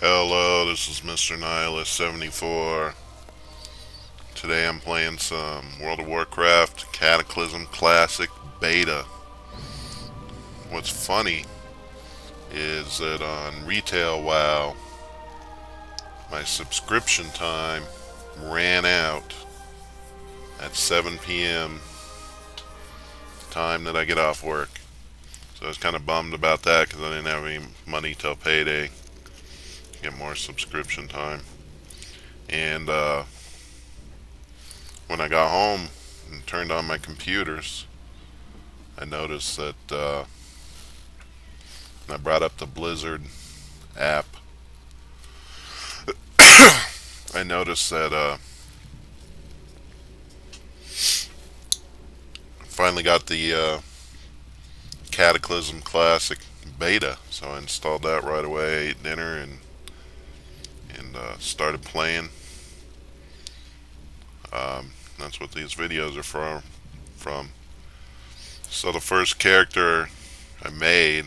Hello, this is Mr. Nihilist 74. Today I'm playing some World of Warcraft Cataclysm Classic Beta. What's funny is that on Retail WoW, my subscription time ran out at 7 p.m. time that I get off work. So I was kind of bummed about that because I didn't have any money till payday to get more subscription time. And when I got home and turned on my computers, I noticed that I brought up the Blizzard app. I noticed that finally got the Cataclysm Classic beta, so I installed that right away, ate dinner, and started playing. That's what these videos are from. So the first character I made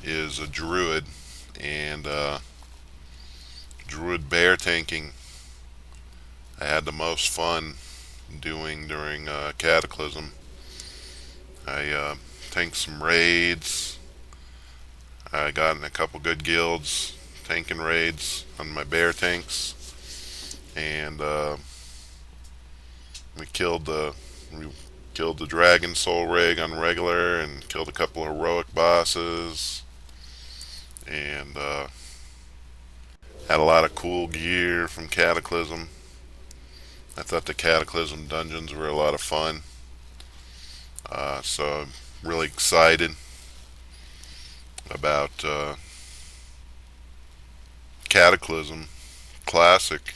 is a druid, and druid bear tanking I had the most fun doing during Cataclysm. I tanked some raids. I got in a couple good guilds tanking raids on my bear tanks, and we killed the dragon soul rig on regular, and killed a couple heroic bosses, and had a lot of cool gear from Cataclysm. I thought the Cataclysm dungeons were a lot of fun, so I'm really excited about Cataclysm Classic.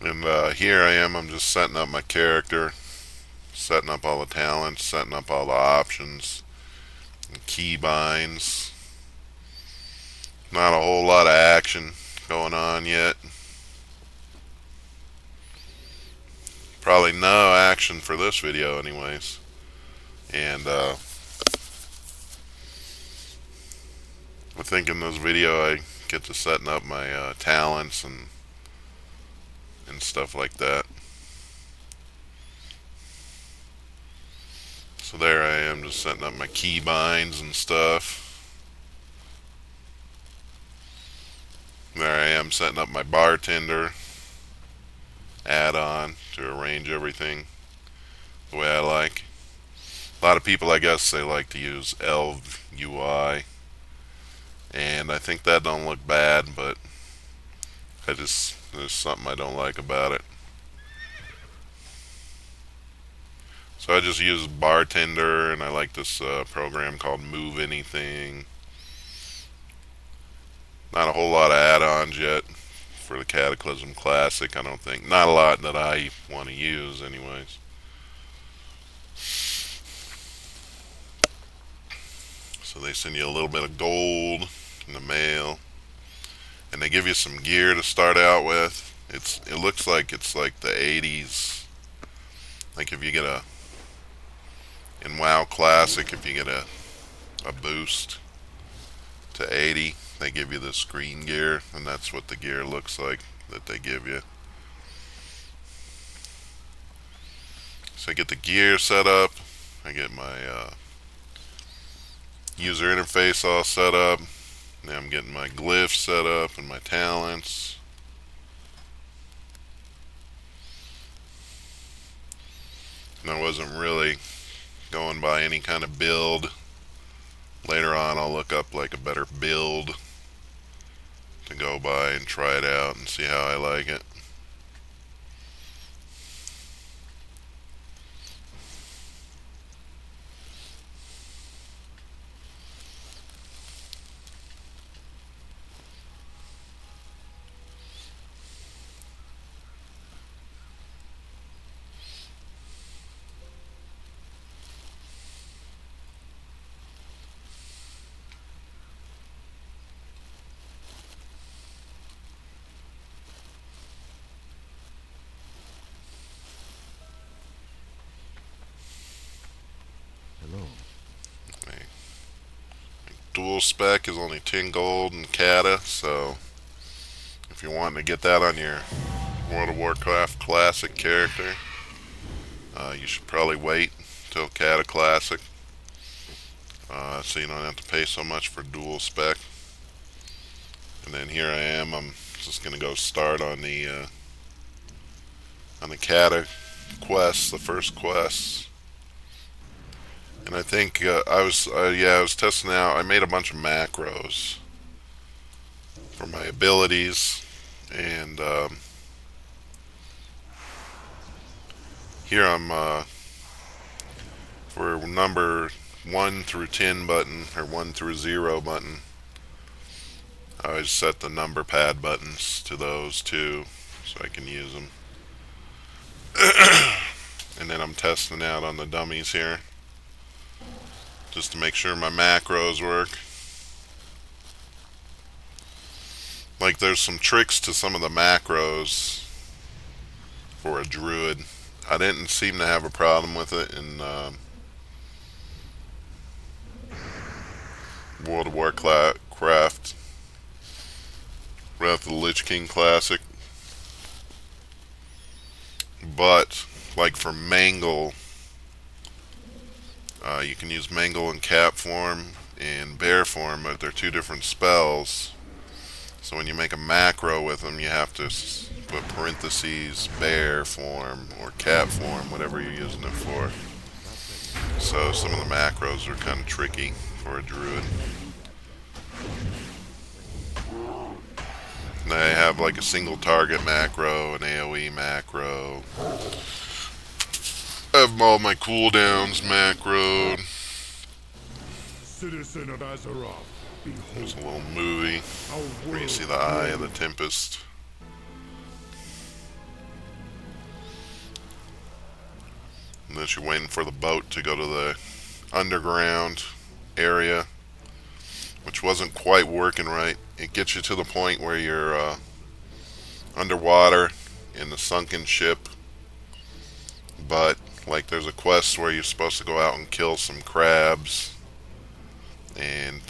And here I am, I'm just setting up my character, setting up all the talents, setting up all the options, and keybinds. Not a whole lot of action going on yet. Probably no action for this video anyways. And I think in this video I get to setting up my talents and stuff like that. So there I am, just setting up my keybinds and stuff. There I am setting up my bartender add-on to arrange everything the way I like. A lot of people, I guess, they like to use Elv UI, and I think that don't look bad, but there's something I don't like about it. So I just use bartender, and I like this program called Move Anything. Not a whole lot of add-ons yet for the Cataclysm Classic, I don't think. Not a lot that I want to use anyways. So they send you a little bit of gold in the mail, and they give you some gear to start out with. It looks like it's like the 80s. Like if you get in WoW Classic, if you get a boost to 80, they give you this green gear, and that's what the gear looks like that they give you. So I get the gear set up, I get my user interface all set up. Now I'm getting my glyphs set up and my talents. And I wasn't really going by any kind of build. Later on I'll look up like a better build to go by and try it out and see how I like it. dual spec is only 10 gold in Cata, so if you're wanting to get that on your World of Warcraft Classic character, you should probably wait till Cata Classic, so you don't have to pay so much for dual spec. And then here I am. I'm just gonna go start on the Cata quest, the first quest. And I think I was testing out. I made a bunch of macros for my abilities, and here I'm for number 1 through 10 button, or 1 through 0 button. I always set the number pad buttons to those two so I can use them. And then I'm testing out on the dummies here just to make sure my macros work. Like, there's some tricks to some of the macros for a druid. I didn't seem to have a problem with it in World of Warcraft Wrath of the Lich King Classic. But, like for Mangle, you can use Mangle in cat form and bear form, but they're two different spells. So when you make a macro with them, you have to put parentheses, bear form, or cat form, whatever you're using it for. So some of the macros are kind of tricky for a druid. And I have like a single target macro, an AoE macro. I have all my cooldowns macroed. Citizen of Azeroth, There's a little movie where you see the Eye of the Tempest. And then you're waiting for the boat to go to the underground area, which wasn't quite working right. It gets you to the point where you're underwater in the sunken ship, but like there's a quest where you're supposed to go out and kill some crabs, and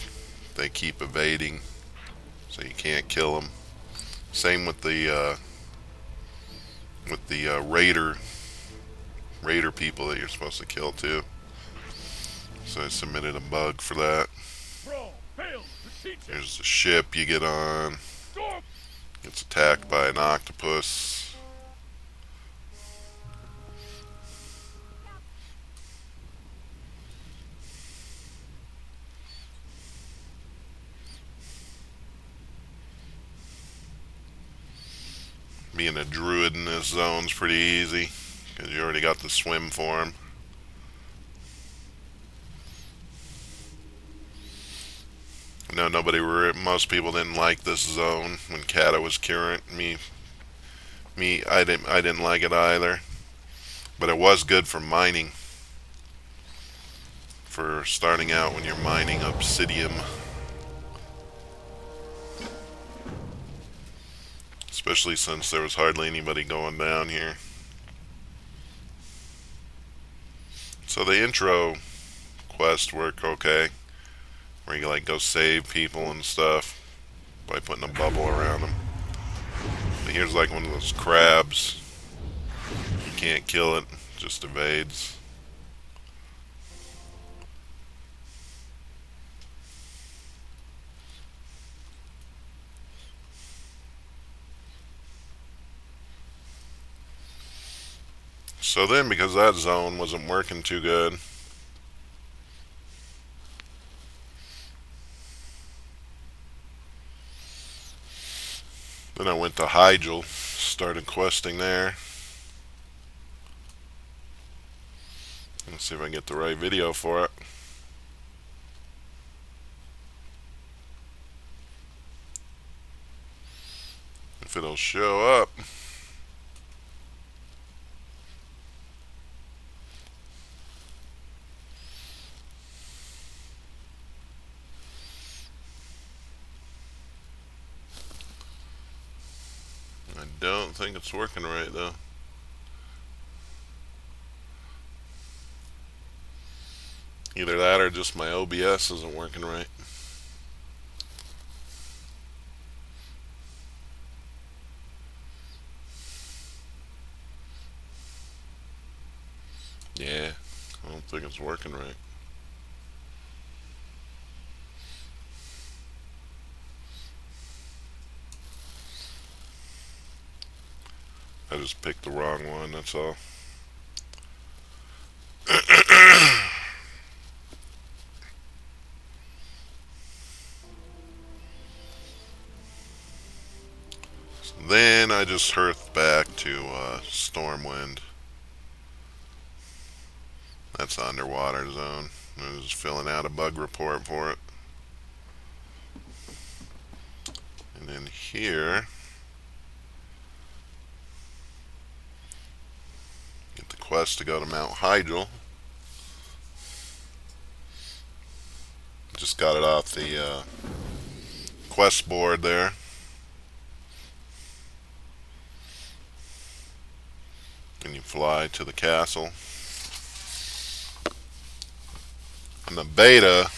they keep evading, so you can't kill them. Same with the raider people that you're supposed to kill too. So I submitted a bug for that. Here's the ship you get on. Gets attacked by an octopus. Being a druid in this zone's pretty easy, because you already got the swim form. No, most people didn't like this zone when Cata was current. I didn't like it either. But it was good for mining. For starting out when you're mining obsidian. Especially since there was hardly anybody going down here. So the intro quest worked okay, where you like go save people and stuff by putting a bubble around them. But here's like one of those crabs. You can't kill it, just evades. So then, because that zone wasn't working too good, then I went to Hyjal, started questing there. Let's see if I can get the right video for it. If it'll show up. I don't think it's working right though. Either that or just my OBS isn't working right. think it's working right. I just picked the wrong one, that's all. So then I just hearthed back to Stormwind. That's the underwater zone. I was just filling out a bug report for it. And then here, get the quest to go to Mount Hydel. Just got it off the quest board there. And you fly to the castle. In the beta,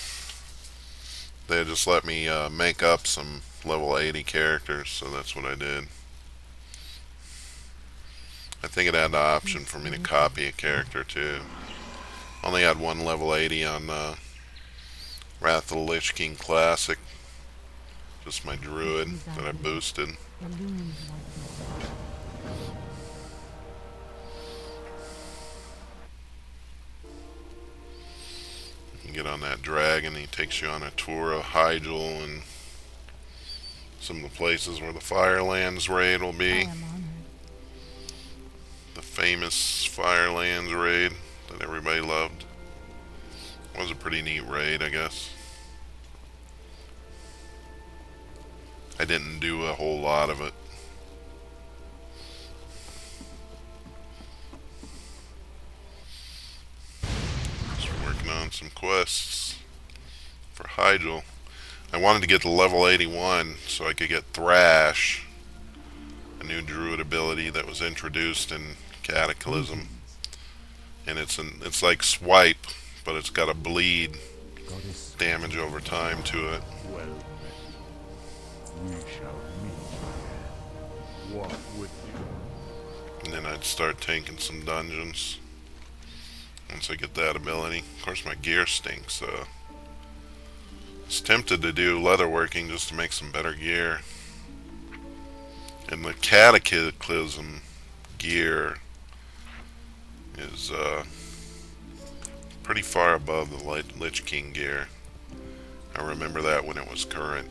they just let me make up some level 80 characters, so that's what I did. I think it had the option for me to copy a character too. Only had one level 80 on Wrath of the Lich King Classic. Just my druid that I boosted. You get on that dragon, he takes you on a tour of Hygel and some of the places where the Firelands raid will be. The famous Firelands raid that everybody loved. Was a pretty neat raid, I guess. I didn't do a whole lot of it. Just working on some quests for Hygel. I wanted to get to level 81 so I could get Thrash, a new druid ability that was introduced in Cataclysm. And it's like Swipe, but it's got a bleed damage over time to it. Well, we shall meet. What would you? And then I'd start tanking some dungeons once I get that ability. Of course my gear stinks, so I was tempted to do leatherworking just to make some better gear. And the Cataclysm gear is pretty far above the Lich King gear. I remember that when it was current.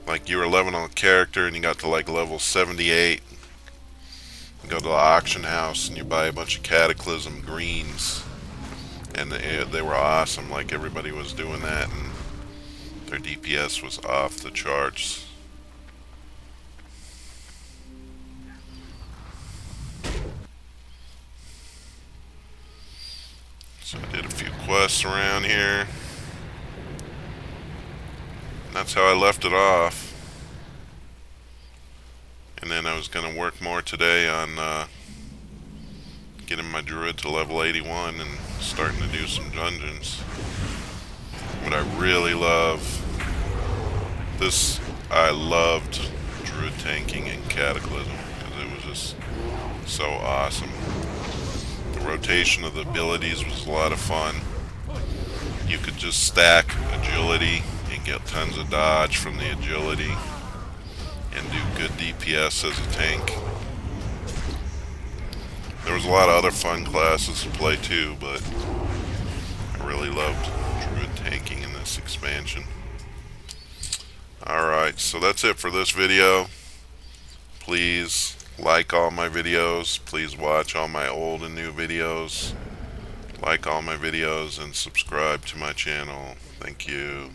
Like you were leveling a character and you got to like level 78. You go to the auction house and you buy a bunch of Cataclysm greens. And they were awesome, like everybody was doing that, and their DPS was off the charts. So I did a few quests around here. And that's how I left it off. And then I was going to work more today on getting my druid to level 81 and starting to do some dungeons. But I really love this. I loved druid tanking in Cataclysm because it was just so awesome. The rotation of the abilities was a lot of fun. You could just stack agility and get tons of dodge from the agility and do good DPS as a tank. There was a lot of other fun classes to play too, but I really loved druid tanking in this expansion. Alright, so that's it for this video. Please like all my videos. Please watch all my old and new videos. Like all my videos and subscribe to my channel. Thank you.